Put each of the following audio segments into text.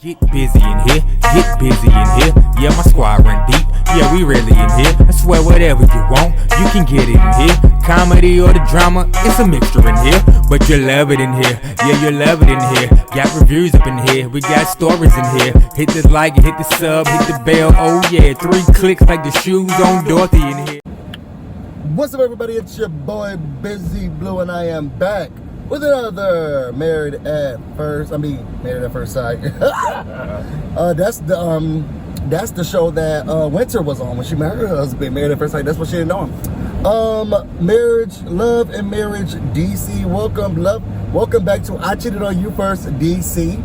Get busy in here, get busy in here. Yeah, my squad run deep. Yeah, we really in here. I swear whatever you want, you can get it in here. Comedy or the drama, it's a mixture in here. But you love it in here. Yeah, you love it in here. Got reviews up in here. We got stories in here. Hit the like, hit the sub, hit the bell. Oh yeah, 3 clicks like the shoes on Dorothy in here. What's up, everybody? It's your boy BusyBlu, and I am back with another Married at First Sight. That's the show that Winter was on when she met her husband. Married at First Sight. That's what she didn't know him. Marriage, Love, and Marriage DC. Welcome back to I Cheated on You First DC.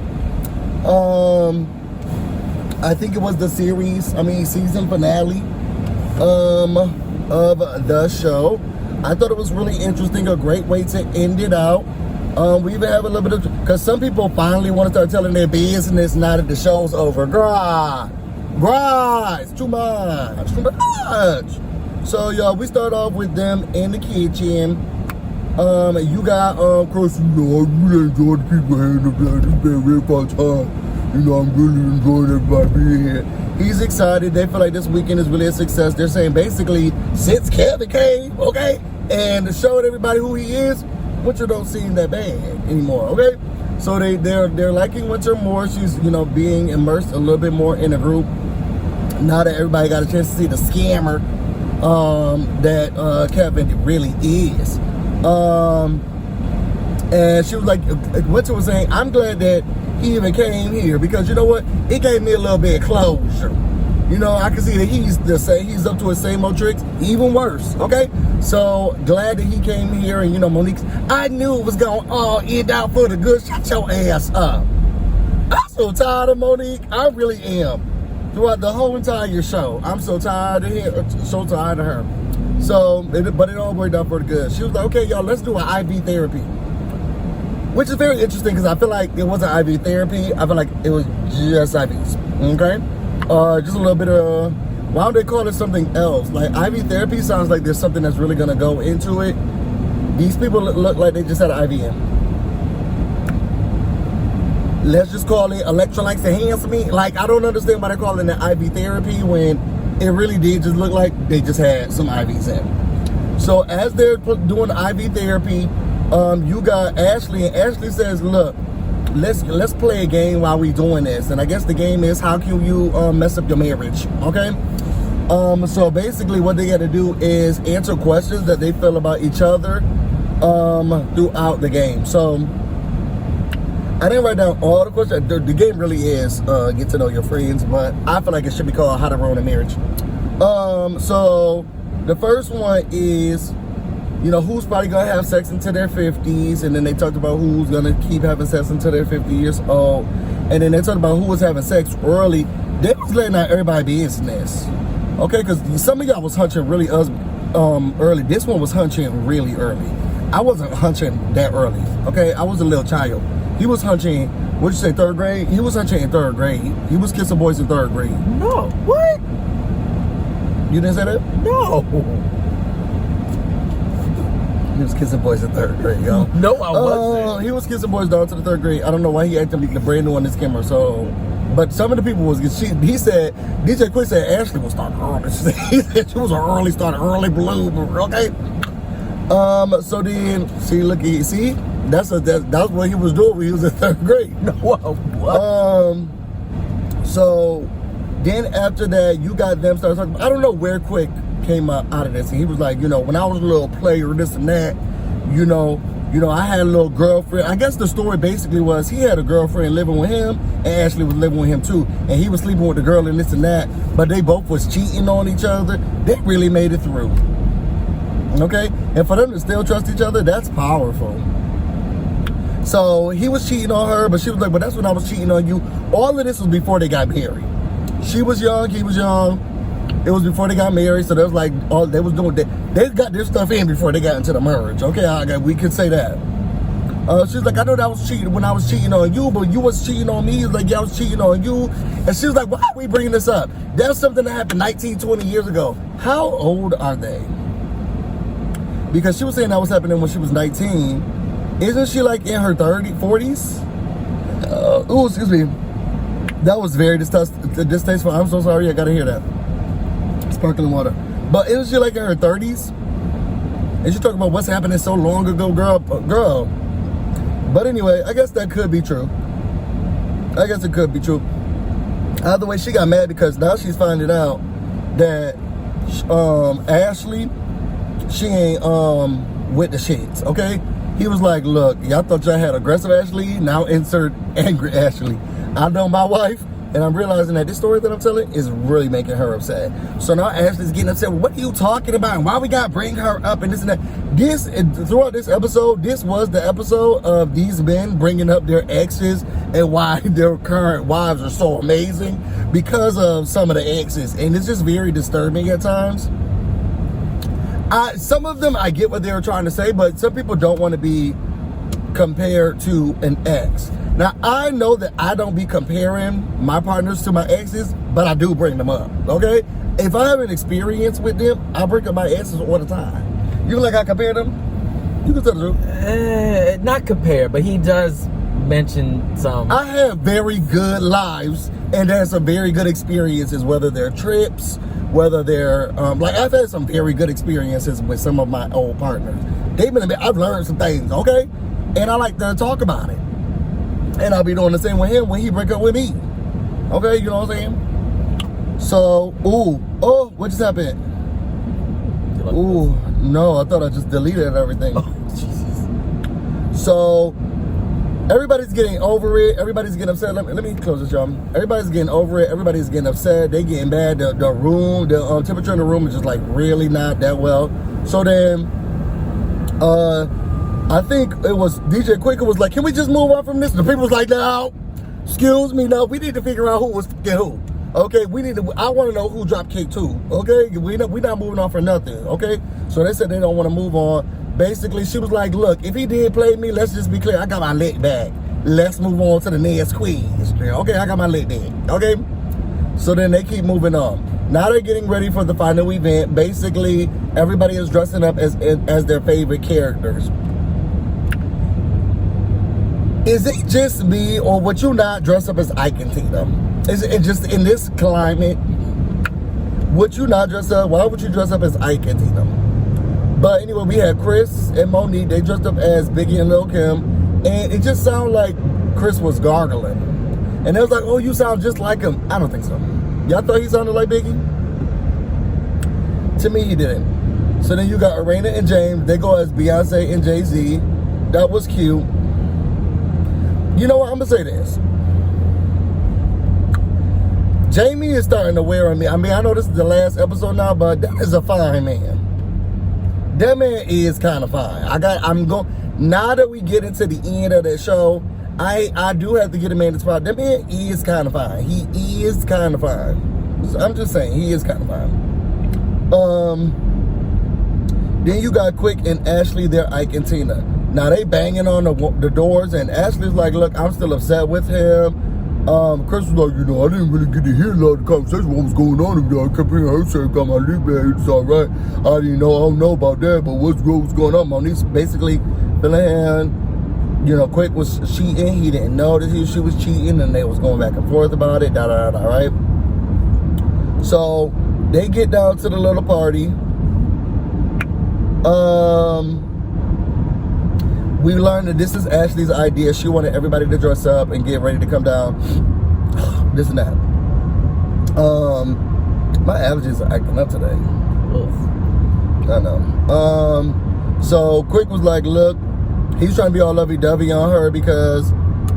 I think it was the season finale of the show. I thought it was really interesting, a great way to end it out. We even have a little bit of, because some people finally want to start telling their business now that the show's over. It's too much. So y'all, we start off with them in the kitchen. You got Chris, I really enjoy the people here. It's been a real fun time. I'm really enjoying everybody being here. He's excited. They feel like this weekend is really a success. They're saying basically, since Kevin came, okay, and showed everybody who he is, Winter don't seem that bad anymore, okay? So they're liking Winter more. She's, being immersed a little bit more in the group. Now that everybody got a chance to see the scammer that Kevin really is. And she was like, Winter was saying, I'm glad that he even came here, because you know what? It gave me a little bit of closure. I can see that he's up to his same old tricks, even worse, okay? So glad that he came here. And Monique, I knew it was going to all end out for the good. Shut your ass up. I'm so tired of Monique. I really am. Throughout the whole entire show, I'm so tired of her. So, but it all worked out for the good. She was like, okay, y'all, let's do an IV therapy. Which is very interesting, because I feel like it wasn't IV therapy. I feel like it was just IVs, okay? Just a little bit of, why don't they call it something else? Like, IV therapy sounds like there's something that's really gonna go into it. These people look like they just had an IV in. Let's just call it electrolytes enhancement. Like, I don't understand why they're calling it IV therapy when it really did just look like they just had some IVs in. So as they're doing IV therapy, you got Ashley, and Ashley says, look, let's play a game while we doing this. And I guess the game is, how can you mess up your marriage, okay? So basically what they got to do is answer questions that they feel about each other throughout the game. So I didn't write down all the questions. The game really is get to know your friends, but I feel like it should be called How to Ruin a Marriage. So the first one is, who's probably going to have sex into their 50s, and then they talked about who's going to keep having sex until they're 50 years old, and then they talked about who was having sex early. They was letting out everybody business, okay, because some of y'all was hunching really early. This one was hunching really early. I wasn't hunching that early, okay? I was a little child. He was hunching, what'd you say, 3rd grade? He was hunching in 3rd grade. He was kissing boys in 3rd grade. No, what? You didn't say that? No. He was kissing boys in 3rd grade, yo. No, I wasn't. He was kissing boys down to the 3rd grade. I don't know why he acted like the brand new on this camera. So, but some of the people was. He said, DJ Quick said Ashley was starting early. He said she was an early starter, early bloomer. Okay. So then, see, that's what he was doing when he was in 3rd grade. No, what? So then after that, you got them start talking. I don't know where Quick came out of this, and he was like, when I was a little player, this and that, I had a little girlfriend. I guess the story basically was he had a girlfriend living with him, and Ashley was living with him too, and he was sleeping with the girl and this and that, but they both was cheating on each other. They really made it through, okay? And for them to still trust each other, that's powerful. So he was cheating on her, but she was like, but that's when I was cheating on you. All of this was before they got married. She was young, he was young. It was before they got married, so they was like, they was doing that. They got their stuff in before they got into the marriage. Okay, we could say that. She's like, I know that I was cheating when I was cheating on you, but you was cheating on me. He's like, yeah, I was cheating on you. And she was like, why are we bringing this up? That's something that happened 19, 20 years ago. How old are they? Because she was saying that was happening when she was 19. Isn't she like in her 40s? Excuse me. That was very distasteful. I'm so sorry. I gotta hear that. Sparkling water. But isn't she like in her 30s? And she talking about what's happening so long ago, girl. But anyway, I guess that could be true. I guess it could be true. Either way, she got mad because now she's finding out that Ashley, she ain't with the shits, okay? He was like, look, y'all thought y'all had aggressive Ashley, now insert angry Ashley. I know my wife, and I'm realizing that this story that I'm telling is really making her upset. So now Ashley's getting upset. What are you talking about? And why we gotta bring her up and this and that? Throughout this episode, this was the episode of these men bringing up their exes and why their current wives are so amazing because of some of the exes. And it's just very disturbing at times. Some of them, I get what they were trying to say, but some people don't want to be compared to an ex. Now, I know that I don't be comparing my partners to my exes, but I do bring them up, okay? If I have an experience with them, I bring up my exes all the time. You feel like I compare them? You can tell the truth. Not compare, but he does mention some. I have very good lives, and there's some very good experiences, whether they're trips, whether they're, like I've had some very good experiences with some of my old partners. I've learned some things, okay? And I like to talk about it. And I'll be doing the same with him when he break up with me. Okay, you know what I'm saying? So, what just happened? Ooh, no, I thought I just deleted everything. Oh, Jesus. So, everybody's getting over it. Everybody's getting upset. Let me close this, y'all. Everybody's getting over it. Everybody's getting upset. They getting mad. The room, the temperature in the room is just like really not that well. So then, I think it was DJ Quicker was like, can we just move on from this? The people was like, no, excuse me, no, we need to figure out who was who. Okay, I want to know who dropped cake too. Okay, we not moving on for nothing. Okay, so they said they don't want to move on. Basically, she was like, look, if he did play me, let's just be clear, I got my leg back. Let's move on to the next quiz. Okay, I got my leg back. Okay, so then they keep moving on. Now they're getting ready for the final event. Basically, everybody is dressing up as their favorite characters. Is it just me, or would you not dress up as Ike and Tina? Is it just in this climate? Would you not dress up? Why would you dress up as Ike and Tina? But anyway, we had Chris and Monique. They dressed up as Biggie and Lil Kim, and it just sounded like Chris was gargling. And they was like, "Oh, you sound just like him." I don't think so. Y'all thought he sounded like Biggie? To me, he didn't. So then you got Arena and James. They go as Beyonce and Jay-Z. That was cute. You know what? I'm going to say this. Jamie is starting to wear on me. I mean, I know this is the last episode now, but that is a fine man. That man is kind of fine. Now that we get into the end of that show, I do have to get a man to spot. That man is kind of fine. He is kind of fine. So I'm just saying, he is kind of fine. Then you got Quick and Ashley, they're Ike and Tina. Now they banging on the doors, and Ashley's like, look, I'm still upset with him. Chris was like, I didn't really get to hear a lot of the conversation, what was going on over there. I kept hearing her say, got my lip bag, it's all right. I don't know about that, but what's going on? Monique's basically feeling, Quick was cheating. He didn't know that she was cheating, and they was going back and forth about it, right? So they get down to the little party. We learned that this is Ashley's idea. She wanted everybody to dress up and get ready to come down. This and that. My allergies are acting up today. I know. So Quick was like, look, he's trying to be all lovey-dovey on her because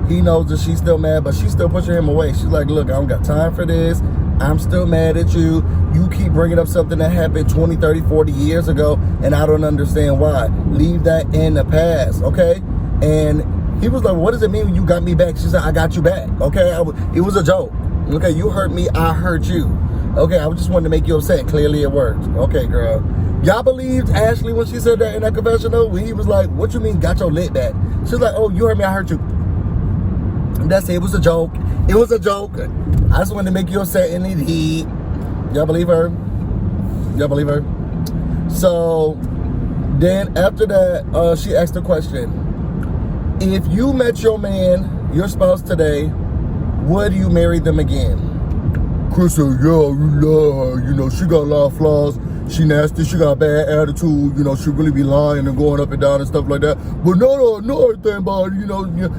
he knows that she's still mad, but she's still pushing him away. She's like, look, I don't got time for this. I'm still mad at you. You keep bringing up something that happened 20, 30, 40 years ago, and I don't understand why. Leave that in the past, okay? And he was like, what does it mean when you got me back? She said, I got you back, okay? It was a joke. Okay, you hurt me, I hurt you. Okay, I just wanted to make you upset. Clearly it worked. Okay, girl. Y'all believed Ashley when she said that in that confessional? When he was like, what you mean got your lit back? She was like, oh, you hurt me, I hurt you. That's it. It was a joke. It was a joke. I just wanted to make you upset and it heat. Y'all believe her? Y'all believe her? So then after that, she asked a question. If you met your man, your spouse today, would you marry them again? Chris said, yeah, we love her. You know, she got a lot of flaws. She nasty. She got a bad attitude. You know, she really be lying and going up and down and stuff like that. But no, everything about it. You know, yeah,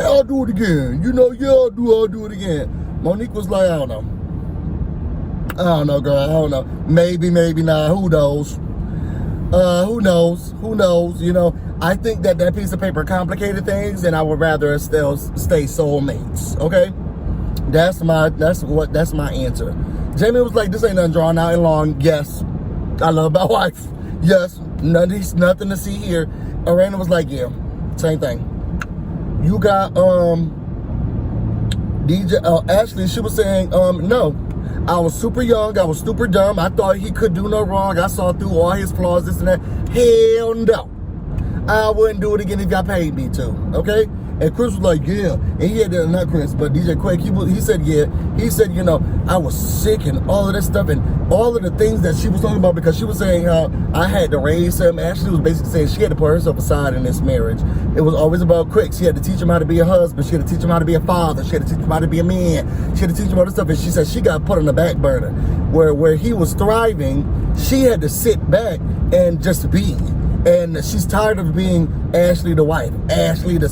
I'll do it again. You know, yeah, I'll do it again. Monique was like, I don't know, girl. I don't know. Maybe not. Who knows? Who knows? You know, I think that piece of paper complicated things, and I would rather still stay soulmates. Okay, that's my answer. Jamie was like, this ain't nothing drawn out and long. Yes, I love my wife. Yes, nothing to see here. Arena was like, yeah, same thing. You got DJ Ashley. She was saying no. I was super young. I was super dumb. I thought he could do no wrong. I saw through all his flaws, this and that. Hell no. I wouldn't do it again if y'all paid me to. Okay? And Chris was like, yeah. And he had, not Chris, but DJ Quake, he said, yeah. He said, you know, I was sick and all of this stuff and all of the things that she was talking about, because she was saying how I had to raise him. Ashley was basically saying she had to put herself aside in this marriage. It was always about Quick. She had to teach him how to be a husband. She had to teach him how to be a father. She had to teach him how to be a man. She had to teach him all this stuff. And she said she got put on the back burner. Where he was thriving, she had to sit back and just be. And she's tired of being Ashley the wife, Ashley the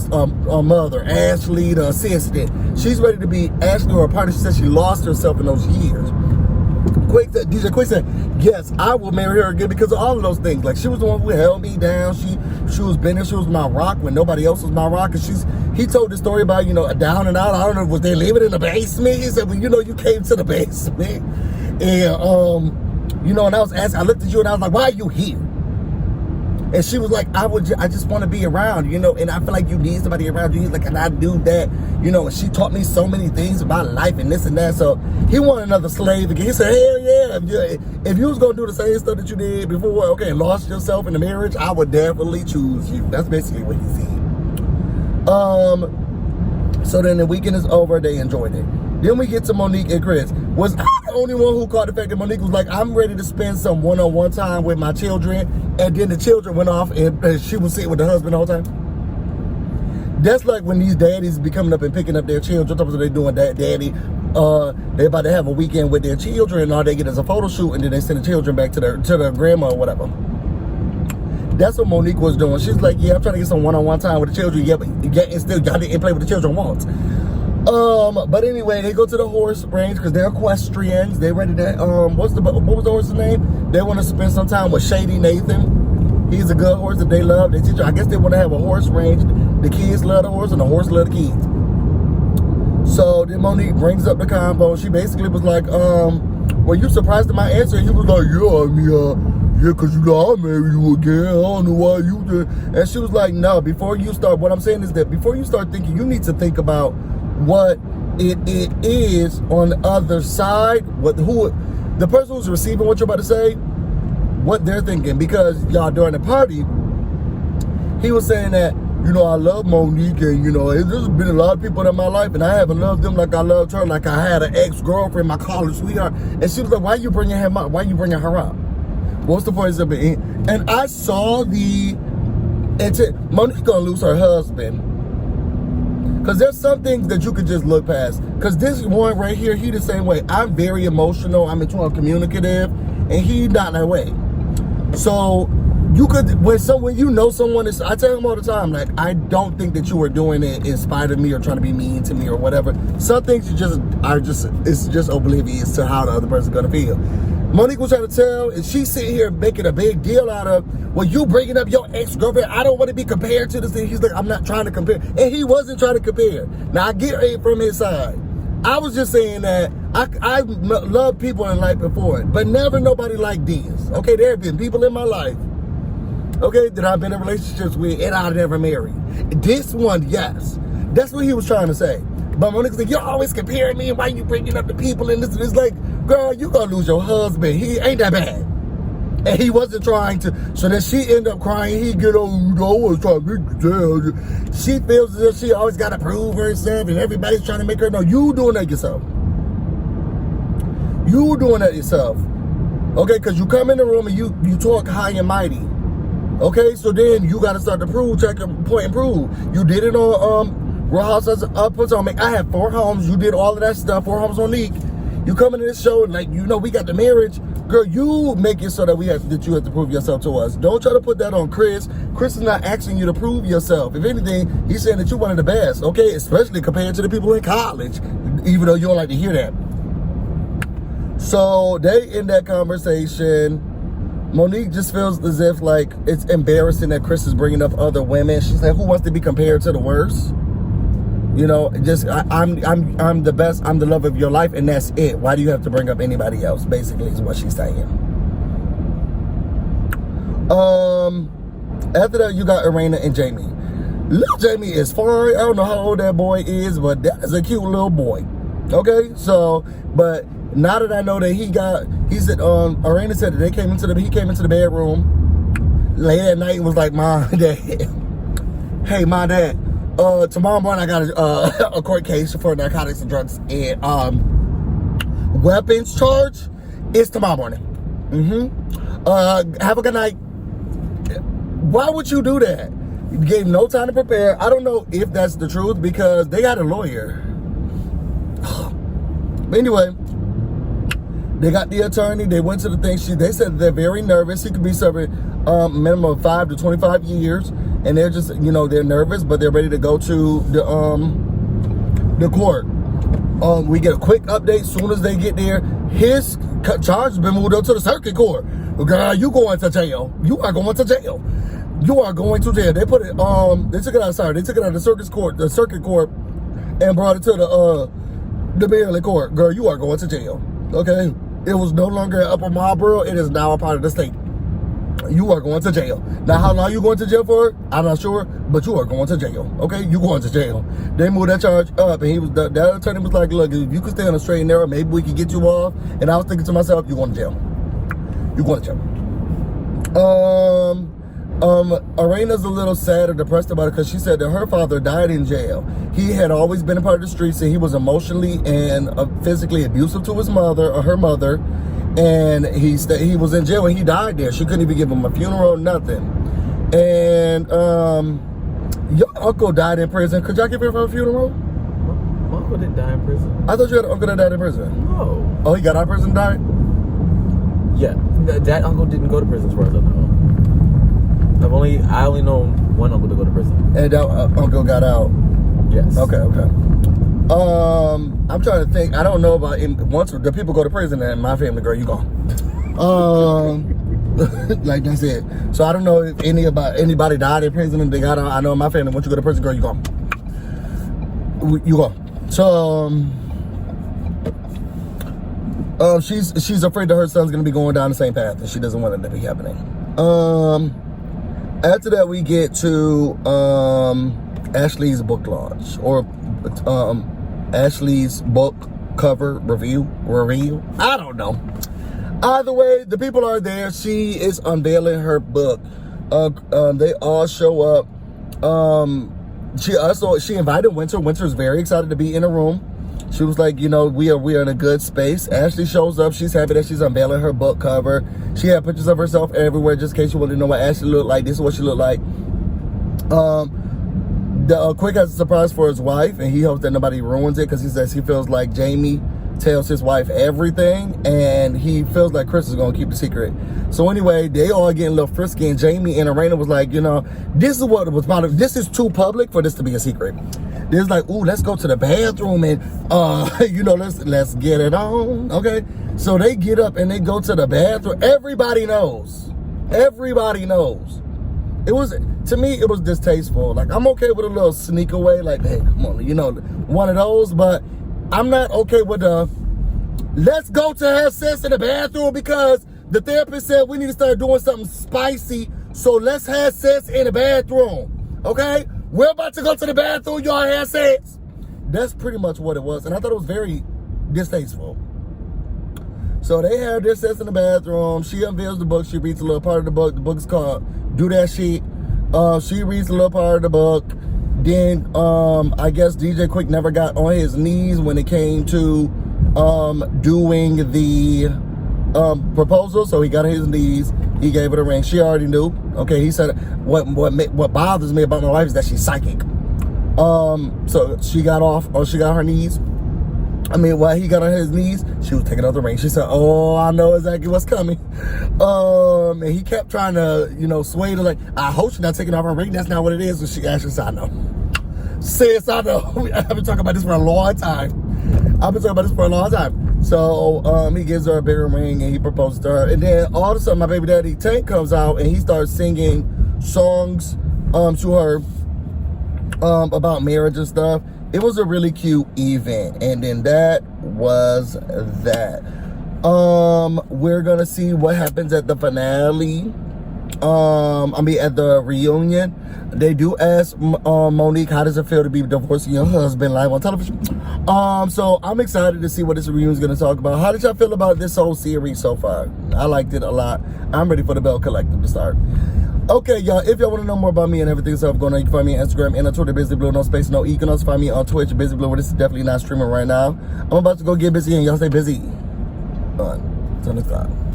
mother, Ashley the assistant. She's ready to be Ashley or a partner. She said she lost herself in those years. DJ Quake said, yes, I will marry her again because of all of those things. Like, she was the one who held me down. She was been there. She was my rock when nobody else was my rock. And he told the story about, you know, a down and out. I don't know, was they living in the basement? He said, well, you know, you came to the basement. And, you know, and I looked at you and I was like, why are you here? And she was like, I just want to be around, you know, and I feel like you need somebody around you. He's like, and I do that, you know, and she taught me so many things about life and this and that. So he wanted another slave again. He said, hell yeah, if you was going to do the same stuff that you did before, okay, and lost yourself in the marriage, I would definitely choose you. That's basically what he said. So then the weekend is over. They enjoyed it. Then we get to Monique and Chris. Was I the only one who caught the fact that Monique was like, I'm ready to spend some one-on-one time with my children, and then the children went off and she was sitting with the husband the whole time? That's like when these daddies be coming up and picking up their children. Sometimes they doing that, daddy. They about to have a weekend with their children, and all they get is a photo shoot, and then they send the children back to their grandma or whatever. That's what Monique was doing. She's like, yeah, I'm trying to get some one-on-one time with the children. Yeah, but and still y'all didn't play with the children once. But anyway, they go to the horse range because they're equestrians. They ready to, what was the horse's name? They want to spend some time with Shady Nathan. He's a good horse that they love. They teach. I guess they want to have a horse range. The kids love the horse and the horse love the kids. So then Monique brings up the combo. She basically was like, were you surprised at my answer? He was like, yeah, I mean, yeah, because you know I'll marry you again. I don't know why you did. And she was like, no, before you start, what I'm saying is that before you start thinking, you need to think about what it is on the other side, the person who's receiving what you're about to say, what they're thinking. Because y'all, during the party, he was saying that, you know, I love Monique, and you know, there's been a lot of people in my life, and I haven't loved them like I loved her. Like I had an ex-girlfriend, my college sweetheart, and she was like, why are you bringing him up? Why are you bringing her up? What's the point of it? And I saw Monique gonna lose her husband. Because there's some things that you could just look past. Because this one right here, he the same way. I'm very emotional. I'm communicative. And he not that way. So you could, when you know someone is, I tell him all the time, like, I don't think that you are doing it in spite of me or trying to be mean to me or whatever. Some things it's just oblivious to how the other person's going to feel. Monique was trying to tell, and she's sitting here making a big deal out of, well, you bringing up your ex-girlfriend. I don't want to be compared to this thing. He's like, I'm not trying to compare. And he wasn't trying to compare. Now, I get it from his side. I was just saying that I love people in life before, but never nobody like this. Okay, there have been people in my life, okay, that I've been in relationships with and I've never married. This one, yes. That's what he was trying to say. But Monique's like, you're always comparing me, and why you bringing up the people in this? And it's like, girl, you gonna lose your husband. He ain't that bad. And he wasn't trying to. So then she ended up crying. He get on, you know, always trying to make you tell. She feels as if she always got to prove herself, and everybody's trying to make her know. You doing that yourself. You doing that yourself. Okay, because you come in the room and you talk high and mighty. Okay, so then you got to start to prove, check and point and prove. You did it on Real Housewives puts on me. I have 4 homes. You did all of that stuff. 4 homes on Leak. You come into this show and like, you know, we got the marriage. Girl, you make it so that you have to prove yourself to us. Don't try to put that on Chris. Chris is not asking you to prove yourself. If anything, he's saying that you're one of the best, okay? Especially compared to the people in college, even though you don't like to hear that. So they in that conversation. Monique just feels as if like it's embarrassing that Chris is bringing up other women. She's like, who wants to be compared to the worst? You know, just I'm the best. I'm the love of your life, and that's it. Why do you have to bring up anybody else? Basically, is what she's saying. After that, you got Irena and Jamie. Little Jamie is fine. I don't know how old that boy is, but that is a cute little boy. Okay, so but now that I know that he said Irena said that he came into the bedroom late at night and was like, Mom, Dad, hey, my dad. Tomorrow morning I got a court case for narcotics and drugs and weapons charge. It's tomorrow morning. Have a good night. Why would you do that? You gave no time to prepare. I don't know if that's the truth because they got a lawyer. But anyway, they got the attorney. They went to the thing. They said they're very nervous. He could be serving minimum of 5 to 25 years. And they're just, you know, they're nervous, but they're ready to go to the court. We get a quick update soon as they get there. His charge has been moved up to the circuit court. Girl, you going to jail. You are going to jail. You are going to jail. They put it, they took it out of the circuit court, and brought it to the Maryland court. Girl, you are going to jail. Okay? It was no longer an Upper Marlboro. It is now a part of the state. You are going to jail. Now, how long you going to jail for? I'm not sure, but you are going to jail. Okay, you going to jail. They moved that charge up, and that attorney was like, "Look, if you could stay on a straight and narrow, maybe we could get you off." And I was thinking to myself, "You going to jail? You going to jail?" Arena's a little sad or depressed about it because she said that her father died in jail. He had always been a part of the streets, and he was emotionally and physically abusive to his mother or her mother. And he was in jail and he died there. She couldn't even give him a funeral, nothing. And your uncle died in prison. Could y'all give him a funeral? My uncle didn't die in prison. I thought you had an uncle that died in prison. No. Oh, he got out of prison and died? Yeah, that uncle didn't go to prison as far as I know. I only know one uncle to go to prison. And that uncle got out? Yes. Okay. I'm trying to think. I don't know about once the people go to prison and my family, girl, you gone. Like that's it. So I don't know if anybody died in prison and they got out. I know in my family, once you go to prison, girl, you gone. You gone. So she's afraid that her son's gonna be going down the same path and she doesn't want it to be happening. After that, we get to Ashley's book launch or Ashley's book cover review. I don't know. Either way, the people are there. She is unveiling her book. They all show up. She invited Winter. Winter's very excited to be in the room. She was like, you know, we are in a good space. Ashley shows up. She's happy that she's unveiling her book cover. She had pictures of herself everywhere, just in case you want to know what Ashley looked like. This is what she looked like. Quick has a surprise for his wife, and he hopes that nobody ruins it because he says he feels like Jamie tells his wife everything, and he feels like Chris is going to keep the secret. So anyway, they all getting a little frisky, and Jamie and Irena was like, you know, this is what it was about. This is too public for this to be a secret. They're like, ooh, let's go to the bathroom and, you know, let's get it on, okay? So they get up and they go to the bathroom. Everybody knows. To me, it was distasteful. Like, I'm okay with a little sneak away, like, hey, come on, you know, one of those, but I'm not okay with let's go to have sex in the bathroom because the therapist said we need to start doing something spicy, so let's have sex in the bathroom, okay? We're about to go to the bathroom, y'all have sex. That's pretty much what it was, and I thought it was very distasteful. So they have their sex in the bathroom. She unveils the book. She reads a little part of the book. The book is called Do That Shit. She reads a little part of the book. Then I guess DJ Quick never got on his knees when it came to doing the proposal. So he got on his knees. He gave her the ring. She already knew. Okay, he said what bothers me about my wife is that she's psychic. So she got off, or she got her knees. I mean, while he got on his knees, she was taking off the ring. She said, "Oh, I know exactly what's coming." And he kept trying to, you know, sway to like, "I hope she's not taking off her ring. That's not what it is." And she actually said, "I know." Sis, I know. I've been talking about this for a long time. So he gives her a bigger ring and he proposes to her. And then all of a sudden, my baby daddy Tank comes out and he starts singing songs to her about marriage and stuff. It was a really cute event. And then that was that. We're gonna see what happens at the finale. At the reunion. They do ask Monique, how does it feel to be divorcing your husband live on television? So I'm excited to see what this reunion is going to talk about. How did y'all feel about this whole series so far? I liked it a lot. I'm ready for the Bell Collective to start. Okay, y'all, if y'all want to know more about me and everything stuff going on, you can find me on Instagram and on Twitter, BusyBlu, no space, no E. You can also find me on Twitch, BusyBlu, where this is definitely not streaming right now. I'm about to go get busy and y'all stay busy. Turn this on.